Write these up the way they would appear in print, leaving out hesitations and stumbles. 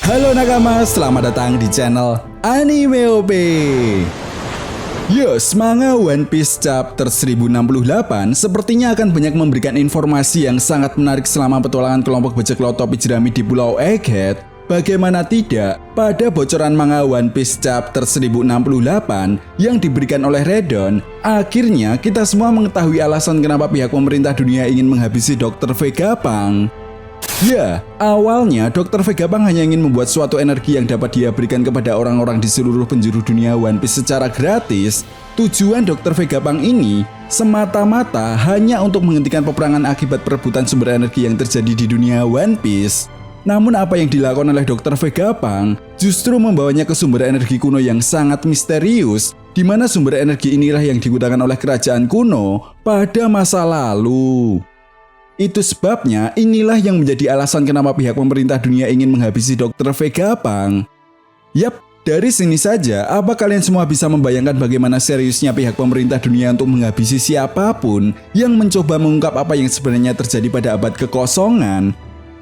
Halo nakama, selamat datang di channel Anime OP. Yes, manga One Piece chapter 1068 sepertinya akan banyak memberikan informasi yang sangat menarik selama petualangan kelompok bajak laut topi jerami di Pulau Egghead. Bagaimana tidak, pada bocoran manga One Piece chapter 1068 yang diberikan oleh Redon, akhirnya kita semua mengetahui alasan kenapa pihak pemerintah dunia ingin menghabisi Dr. Vegapunk. Ya, awalnya Dr. Vegapunk hanya ingin membuat suatu energi yang dapat dia berikan kepada orang-orang di seluruh penjuru dunia One Piece secara gratis. Tujuan Dr. Vegapunk ini semata-mata hanya untuk menghentikan peperangan akibat perebutan sumber energi yang terjadi di dunia One Piece. Namun apa yang dilakukan oleh Dr. Vegapunk justru membawanya ke sumber energi kuno yang sangat misterius, di mana sumber energi inilah yang digunakan oleh kerajaan kuno pada masa lalu. Itu sebabnya inilah yang menjadi alasan kenapa pihak pemerintah dunia ingin menghabisi Dr. Vegapunk. Yap, dari sini saja, apa kalian semua bisa membayangkan bagaimana seriusnya pihak pemerintah dunia untuk menghabisi siapapun yang mencoba mengungkap apa yang sebenarnya terjadi pada abad kekosongan?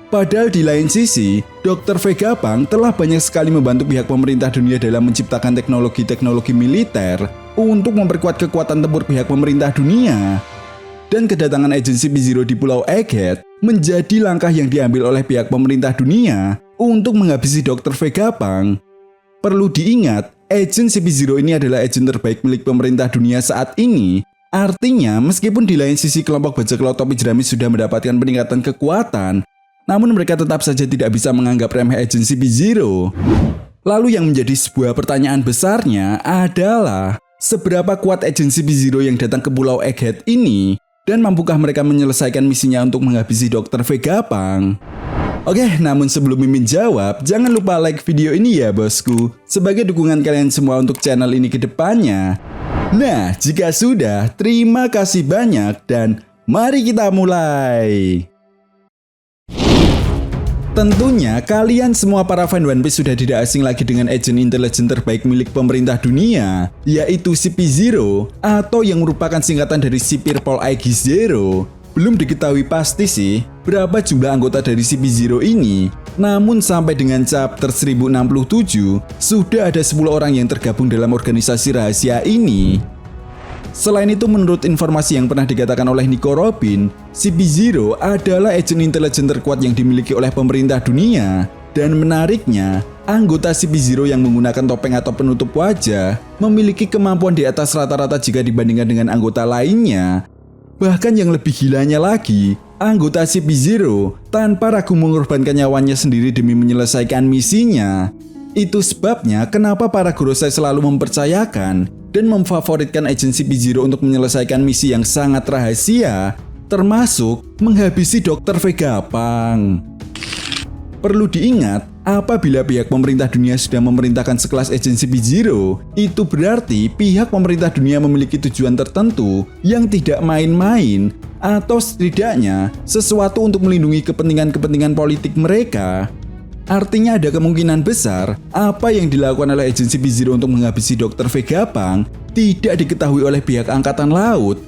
Padahal di lain sisi, Dr. Vegapunk telah banyak sekali membantu pihak pemerintah dunia dalam menciptakan teknologi-teknologi militer untuk memperkuat kekuatan tempur pihak pemerintah dunia. Dan kedatangan agensi CP0 di Pulau Egghead menjadi langkah yang diambil oleh pihak pemerintah dunia untuk menghabisi Dr. Vegapunk. Perlu diingat, agen CP0 ini adalah agen terbaik milik pemerintah dunia saat ini. Artinya, meskipun di lain sisi kelompok bajak laut topi jerami sudah mendapatkan peningkatan kekuatan, namun mereka tetap saja tidak bisa menganggap remeh agen CP0. Lalu yang menjadi sebuah pertanyaan besarnya adalah, seberapa kuat agen CP0 yang datang ke Pulau Egghead ini? Dan mampukah mereka menyelesaikan misinya untuk menghabisi Dr. Vegapunk? Oke, namun sebelum Mimin jawab, jangan lupa like video ini ya bosku, sebagai dukungan kalian semua untuk channel ini ke depannya. Nah, jika sudah, terima kasih banyak dan mari kita mulai. Tentunya kalian semua para fan One Piece sudah tidak asing lagi dengan agen intelijen terbaik milik pemerintah dunia, yaitu CP0 atau yang merupakan singkatan dari Sipir Paul Aegis Zero. Belum diketahui pasti sih berapa jumlah anggota dari CP0 ini, namun sampai dengan chapter 1067 sudah ada 10 orang yang tergabung dalam organisasi rahasia ini. Selain itu, menurut informasi yang pernah dikatakan oleh Nico Robin, CP0 adalah agen intelijen terkuat yang dimiliki oleh pemerintah dunia. Dan menariknya, anggota CP0 yang menggunakan topeng atau penutup wajah memiliki kemampuan di atas rata-rata jika dibandingkan dengan anggota lainnya. Bahkan yang lebih gilanya lagi, anggota CP0 tanpa ragu mengorbankan nyawanya sendiri demi menyelesaikan misinya. Itu sebabnya kenapa para Gorosei selalu mempercayakan dan memfavoritkan agen CP0 untuk menyelesaikan misi yang sangat rahasia, termasuk menghabisi Dr. Vegapunk. Perlu diingat, apabila pihak pemerintah dunia sudah memerintahkan sekelas agen CP0, itu berarti pihak pemerintah dunia memiliki tujuan tertentu yang tidak main-main, atau setidaknya sesuatu untuk melindungi kepentingan-kepentingan politik mereka. Artinya ada kemungkinan besar apa yang dilakukan oleh agen CP0 untuk menghabisi Dr. Vegapunk tidak diketahui oleh pihak angkatan laut.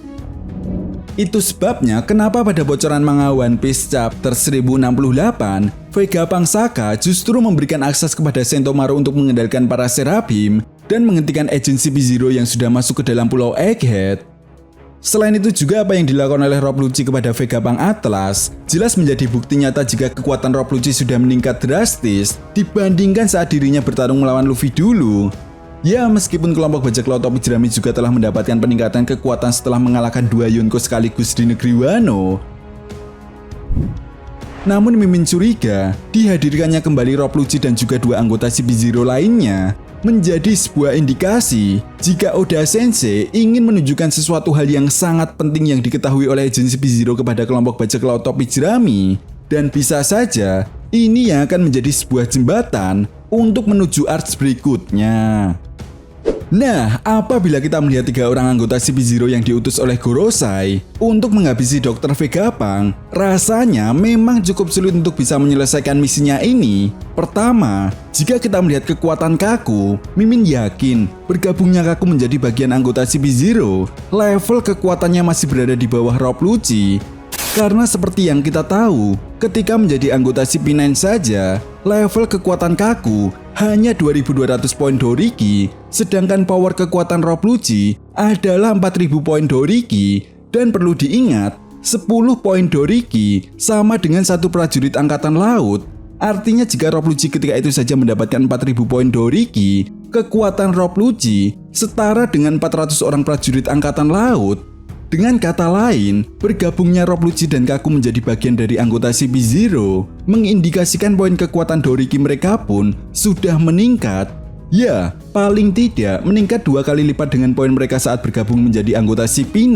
Itu sebabnya kenapa pada bocoran manga One Piece chapter 1068, Vegapunk Saka justru memberikan akses kepada Sentomaru untuk mengendalikan para Seraphim dan menghentikan agen CP0 yang sudah masuk ke dalam Pulau Egghead. Selain itu juga apa yang dilakukan oleh Rob Lucci kepada Vegapunk Atlas jelas menjadi bukti nyata jika kekuatan Rob Lucci sudah meningkat drastis dibandingkan saat dirinya bertarung melawan Luffy dulu. Ya, meskipun kelompok bajak laut topi jerami juga telah mendapatkan peningkatan kekuatan setelah mengalahkan 2 Yonko sekaligus di negeri Wano. Namun Mimin curiga, dihadirkannya kembali Rob Lucci dan juga 2 anggota CP0 lainnya menjadi sebuah indikasi jika Oda Sensei ingin menunjukkan sesuatu hal yang sangat penting yang diketahui oleh agen CP0 kepada kelompok bajak laut topi jerami. Dan bisa saja, ini yang akan menjadi sebuah jembatan untuk menuju arc berikutnya. Nah, apabila kita melihat 3 orang anggota CP0 yang diutus oleh Gorosei untuk menghabisi Dr. Vegapunk, rasanya memang cukup sulit untuk bisa menyelesaikan misinya ini. Pertama, jika kita melihat kekuatan Kaku, Mimin yakin bergabungnya Kaku menjadi bagian anggota CP0, level kekuatannya masih berada di bawah Rob Lucci. Karena seperti yang kita tahu, ketika menjadi anggota CP9 saja, level kekuatan Kaku hanya 2200 poin Doriki, sedangkan power kekuatan Rob Lucci adalah 4000 poin Doriki, dan perlu diingat, 10 poin Doriki sama dengan satu prajurit angkatan laut. Artinya jika Rob Lucci ketika itu saja mendapatkan 4000 poin Doriki, kekuatan Rob Lucci setara dengan 400 orang prajurit angkatan laut. Dengan kata lain, bergabungnya Rob Lucci dan Kaku menjadi bagian dari anggota CP0 mengindikasikan poin kekuatan Doriki mereka pun sudah meningkat. Ya, paling tidak meningkat 2 kali lipat dengan poin mereka saat bergabung menjadi anggota CP9.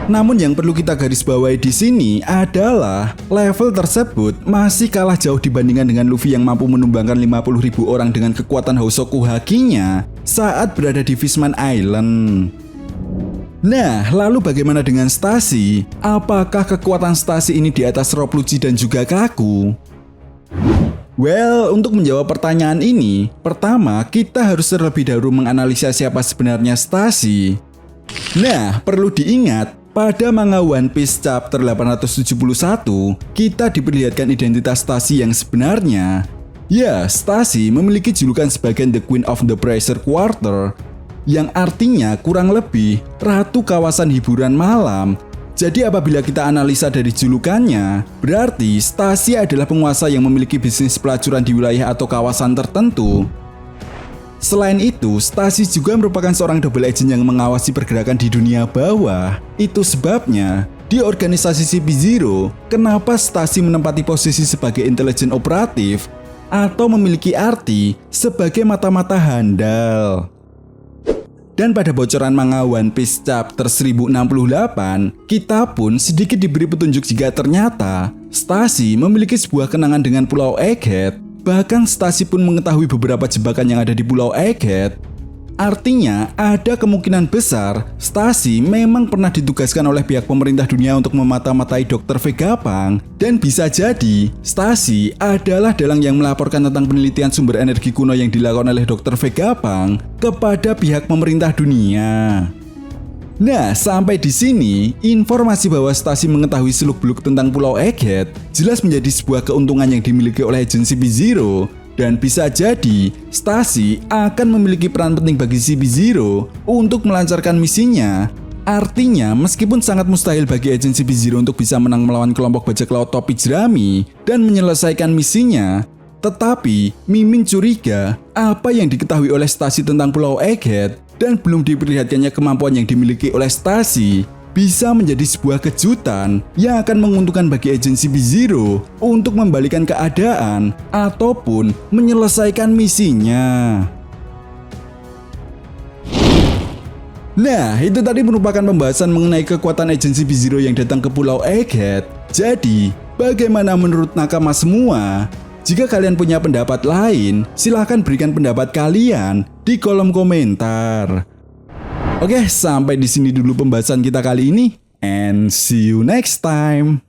Namun yang perlu kita garis bawahi di sini adalah level tersebut masih kalah jauh dibandingkan dengan Luffy yang mampu menumbangkan 50.000 orang dengan kekuatan Hosoku Haki-nya saat berada di Fishman Island. Nah, lalu bagaimana dengan Stacy? Apakah kekuatan Stacy ini di atas Rob Lucci dan juga Kaku? Well, untuk menjawab pertanyaan ini, pertama kita harus terlebih dahulu menganalisa siapa sebenarnya Stacy. Nah, perlu diingat, pada manga One Piece chapter 871, kita diperlihatkan identitas Stacy yang sebenarnya. Ya, Stacy memiliki julukan sebagai The Queen of the Pressure Quarter, yang artinya kurang lebih ratu kawasan hiburan malam. Jadi apabila kita analisa dari julukannya, berarti Stacy adalah penguasa yang memiliki bisnis pelacuran di wilayah atau kawasan tertentu. Selain itu, Stacy juga merupakan seorang double agent yang mengawasi pergerakan di dunia bawah. Itu sebabnya, di organisasi CP0, kenapa Stacy menempati posisi sebagai intelijen operatif atau memiliki arti sebagai mata-mata handal. Dan pada bocoran manga One Piece chapter 1068, kita pun sedikit diberi petunjuk jika ternyata Stacy memiliki sebuah kenangan dengan Pulau Egghead. Bahkan Stacy pun mengetahui beberapa jebakan yang ada di Pulau Egghead. Artinya, ada kemungkinan besar Stacy memang pernah ditugaskan oleh pihak pemerintah dunia untuk memata-matai Dr. Vegapunk, dan bisa jadi Stacy adalah dalang yang melaporkan tentang penelitian sumber energi kuno yang dilakukan oleh Dr. Vegapunk kepada pihak pemerintah dunia. Nah, sampai di sini, informasi bahwa Stacy mengetahui seluk-beluk tentang Pulau Egghead jelas menjadi sebuah keuntungan yang dimiliki oleh agensi CP0. Dan bisa jadi, Stacy akan memiliki peran penting bagi CP0 untuk melancarkan misinya. Artinya, meskipun sangat mustahil bagi agensi CP0 untuk bisa menang melawan kelompok bajak laut topi jerami dan menyelesaikan misinya, tetapi Mimin curiga apa yang diketahui oleh Stacy tentang Pulau Egghead dan belum diperlihatkannya kemampuan yang dimiliki oleh Stacy bisa menjadi sebuah kejutan yang akan menguntungkan bagi agensi CP0 untuk membalikan keadaan ataupun menyelesaikan misinya. Nah, itu tadi merupakan pembahasan mengenai kekuatan agensi CP0 yang datang ke Pulau Egghead. Jadi, bagaimana menurut nakama semua? Jika kalian punya pendapat lain, silahkan berikan pendapat kalian di kolom komentar. Oke, sampai di sini dulu pembahasan kita kali ini, and see you next time.